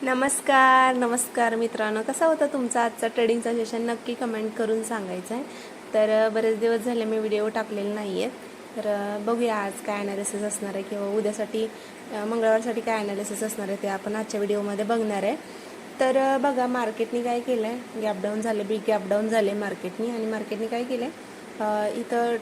नमस्कार मित्रांनो, कसा होता तुमचा आजचा ट्रेडिंगचा सेशन नक्की कमेंट करून सांगायचं आहे. तर बरेच दिवस झाले मी व्हिडिओ टाकलेले नाही आहेत. तर बघूया आज काय ॲनालिसिस असणार आहे किंवा उद्यासाठी मंगळवारसाठी काय ॲनालिसिस असणार आहे ते आपण आजच्या व्हिडिओमध्ये बघणार आहे. तर बघा मार्केटनी काय केलं आहे, गॅप डाऊन झाले, बिग गॅप डाऊन झाले मार्केटनी. आणि मार्केटनी काय केलं आहे, इथं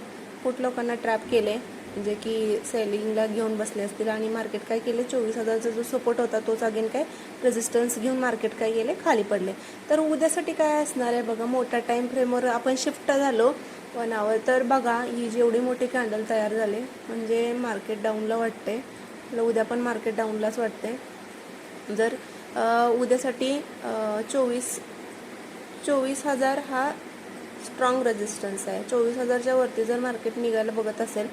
खूप लोकांना ट्रॅप केले, म्हणजे की सेलिंगला घेऊन बसले असतील. आणि मार्केट काय केले, 24,000चा जो सपोर्ट होता तोच अगेन काय रेजिस्टन्स घेऊन मार्केट काय केले, खाली पडले. तर उद्यासाठी काय असणार आहे बघा, मोठा टाईम फ्रेमवर आपण शिफ्ट झालो 1 आवर. तर बघा ही जेवढी मोठी कॅन्डल तयार झाले म्हणजे मार्केट डाऊनला वाटते, उद्या पण मार्केट डाऊनलाच वाटते. जर उद्यासाठी 24,000 हा स्ट्रॉंग रेजिस्टन्स आहे. 24,000च्या वरती जर मार्केट निघायला बघत असेल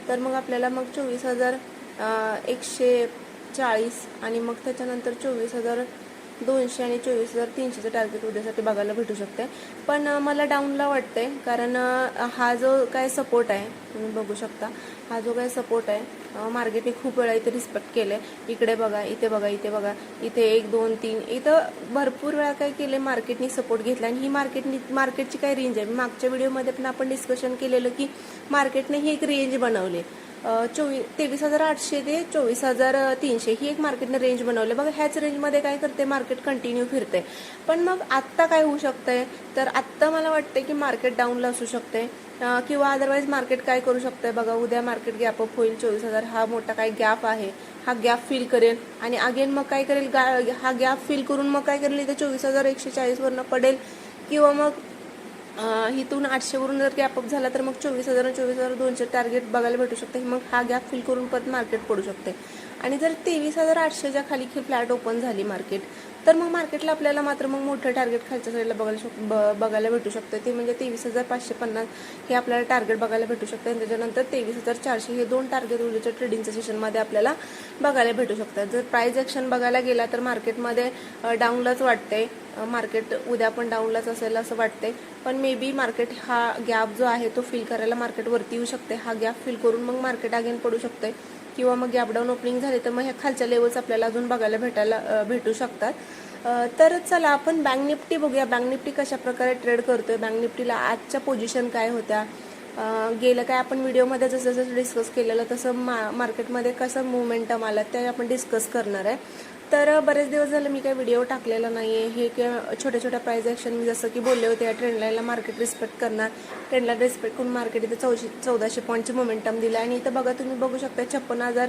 तर मग आपल्याला मग 24,140 आणि मग त्याच्यानंतर 24,200 आणि 24,300चं टार्गेट उद्यासाठी बघायला भेटू शकते. पण मला डाऊनला वाटते, कारण हा जो काय सपोर्ट आहे तुम्ही बघू शकता, हा जो काय सपोर्ट आहे मार्केटने खूप वेळा इथे रिस्पेक्ट केले. इकडे बघा, इथे बघा, इथे बघा, इथे 1 2 3 इथं भरपूर वेळा काय केले मार्केटनी सपोर्ट घेतला. आणि ही मार्केटची काय रेंज आहे, मागच्या व्हिडिओमध्ये पण आपण डिस्कशन केलेलं की मार्केटने ही एक रेंज बनवली. 23,800 ते 24,300 ही एक मार्केटने रेंज बनवली. बघा ह्याच रेंजमध्ये काय करते मार्केट, कंटिन्यू फिरते. पण मग आत्ता काय होऊ शकतंय, तर आत्ता मला वाटते की मार्केट डाऊनला असू शकते, किंवा अदरवाईज मार्केट काय करू शकतंय बघा, उद्या मार्केट गॅप अप होईल. 24,000 हा मोठा काय गॅप आहे, हा गॅप फिल करेल आणि अगेन मग काय करेल, हा गॅप फिल करून मग काय करेल, इथे 24,140 वरनं पडेल. किंवा मग इथून 800 वरून जर गॅप अप झाला तर मग 24,000 आणि 24,200 टार्गेट बघायला भेटू शकते. मग हा गॅप फिल करून परत मार्केट पडू शकते. आणि जर 23,800च्या खाली फ्लॅट ओपन झाली मार्केट, तर मग मार्केटला आपल्याला मात्र मग मोठं टार्गेट खालच्या साईडला बघायला भेटू शकतं. ते म्हणजे 23,550 हे आपल्याला टार्गेट बघायला भेटू शकतं. आणि त्याच्यानंतर 23,400 हे 2 टार्गेट उद्याच्या ट्रेडिंगच्या सेशनमध्ये आपल्याला बघायला भेटू शकतात. जर प्राइस ॲक्शन बघायला गेला तर मार्केटमध्ये डाऊनलाच वाटते, मार्केट उद्या पण डाऊनलाच असेल असं वाटते. पण मे बी मार्केट हा गॅप जो आहे तो फिल करायला मार्केट वरती येऊ शकते. हा गॅप फिल करून मग मार्केट अगेन पडू शकते, किंवा मग गॅप डाऊन ओपनिंग झाले तर मग ह्या खालच्या लेवल्स आपल्याला अजून बघायला भेटू शकतात. तर चला आपण बँक निफ्टी बघूया. बँक निफ्टी कशा प्रकारे ट्रेड करतोय, बँक निफ्टीला आजच्या पोझिशन काय होत्या, गेलं काय आपण व्हिडिओमध्ये जसं डिस्कस केलेलं तसं मार्केटमध्ये कसं मुवमेंटम आलं ते आपण डिस्कस करणार आहे. तर बरेच दिवस झाले मी काही व्हिडिओ टाकलेला नाही आहे. हे छोट्या छोट्या प्राइस ॲक्शन मी जसं की बोलले होते, या ट्रेंडलाईनला मार्केट रिस्पेक्ट करणार, ट्रेंडला रिस्पेक्ट करून मार्केट इथे 1400 पॉईंटचे मोमेंटम दिलं. आणि इथं बघा तुम्ही बघू शकता 56,000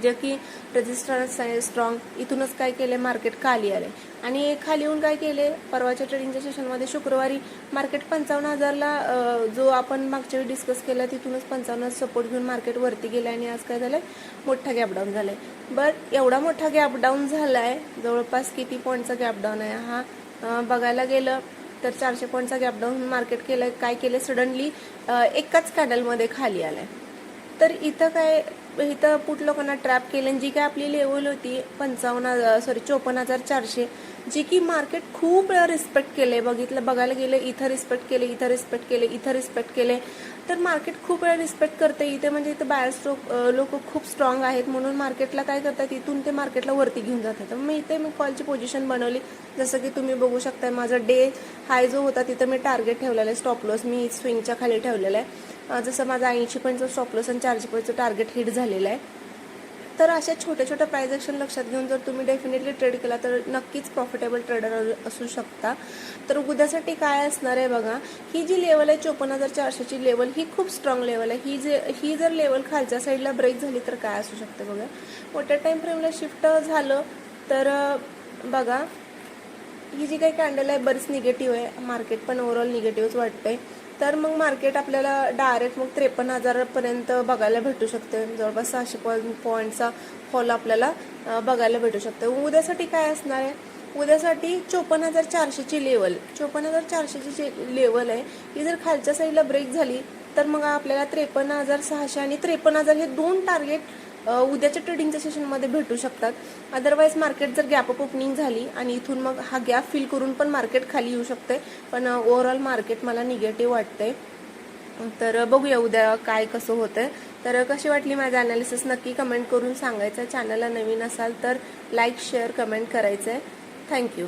जे की रेजिस्टन्स आहे स्ट्रॉंग, इथूनच काय केले मार्केट खाली आले. आणि खाली येऊन काय केले, परवाच्या ट्रेडिंगच्या सेशनमध्ये शुक्रवारी मार्केट 55,000ला जो आपण मागच्या वेळी डिस्कस केला तिथूनच 55 सपोर्ट घेऊन मार्केट वरती गेलं. आणि आज काय झालंय, मोठा गॅप डाऊन झालाय. बट एवढा मोठा गॅप डाऊन झालाय, जवळपास किती पॉईंटचा गॅप डाऊन आहे हा, बघायला गेलं तर 400 पॉईंटचा गॅप डाऊन मार्केट केलं. काय केलं, सडनली एकाच कॅन्डलमध्ये खाली आलाय. तर इथं पुट लोकांना ट्रॅप केलं. जी काय आपली लेवल होती 54,400, जी की मार्केट खूप वेळा रिस्पेक्ट केले, बघायला गेले, इथं रिस्पेक्ट केले, इथं रिस्पेक्ट केले, इथं रिस्पेक्ट केले. तर मार्केट खूप वेळा रिस्पेक्ट करते इथे, म्हणजे इथं बायर्स लोक खूप स्ट्रॉंग आहेत म्हणून मार्केटला काय करतात, इथून ते मार्केटला वरती घेऊन जातात. तर मी इथे कॉलची पोझिशन बनवली. जसं की तुम्ही बघू शकता, माझा डे हाय जो होता तिथं मी टार्गेट ठेवलेला आहे, स्टॉप लॉस मी स्विंगच्या खाली ठेवलेला आहे. जसं माझा 80 पॉईंटचं स्टॉप लॉस आणि 400 पॉईंटचं टार्गेट हिट झालेलं आहे. तर अशा छोट्या छोट्या प्राइस ॲक्शन लक्षात घेऊन जर तुम्ही डेफिनेटली ट्रेड केला तर नक्कीच प्रॉफिटेबल ट्रेडर असू शकता. तर उद्यासाठी काय असणार आहे बघा, ही जी लेवल आहे 54,400ची लेवल, ही खूप स्ट्रॉंग लेवल आहे. ही जर लेवल खालच्या साईडला ब्रेक झाली तर काय असू शकते बघा, मोठ्या टाइम फ्रेमला शिफ्ट झालं तर बघा ही जी काही कॅन्डल आहे बरीच निगेटिव्ह आहे, मार्केट पण ओव्हरऑल निगेटिव्हच वाटतंय. तर मग मार्केट आपल्याला डायरेक्ट मग 53,000पर्यंत बघायला भेटू शकते. जवळपास 600 पॉईंटचा फॉल आपल्याला बघायला भेटू शकते. उद्यासाठी काय असणार आहे, उद्यासाठी 54,400ची लेवल, 54,400ची लेवल आहे, ही जर खालच्या साईडला ब्रेक झाली तर मग आपल्याला 53,600 आणि 53,000 हे 2 टार्गेट उद्याच्या ट्रेडिंगच्या सेशनमध्ये भेटू शकतात. अदरवाईज मार्केट जर गॅप अप ओपनिंग झाली आणि इथून मग हा गॅप फिल करून पण मार्केट खाली येऊ शकते. पण ओव्हरऑल मार्केट मला निगेटिव्ह वाटते. तर बघूया उद्या काय कसं होतंय. तर कशी वाटली माझं ॲनालिसिस नक्की कमेंट करून सांगायचं. चॅनलला नवीन असाल तर लाईक शेअर कमेंट करायचं आहे. थँक्यू.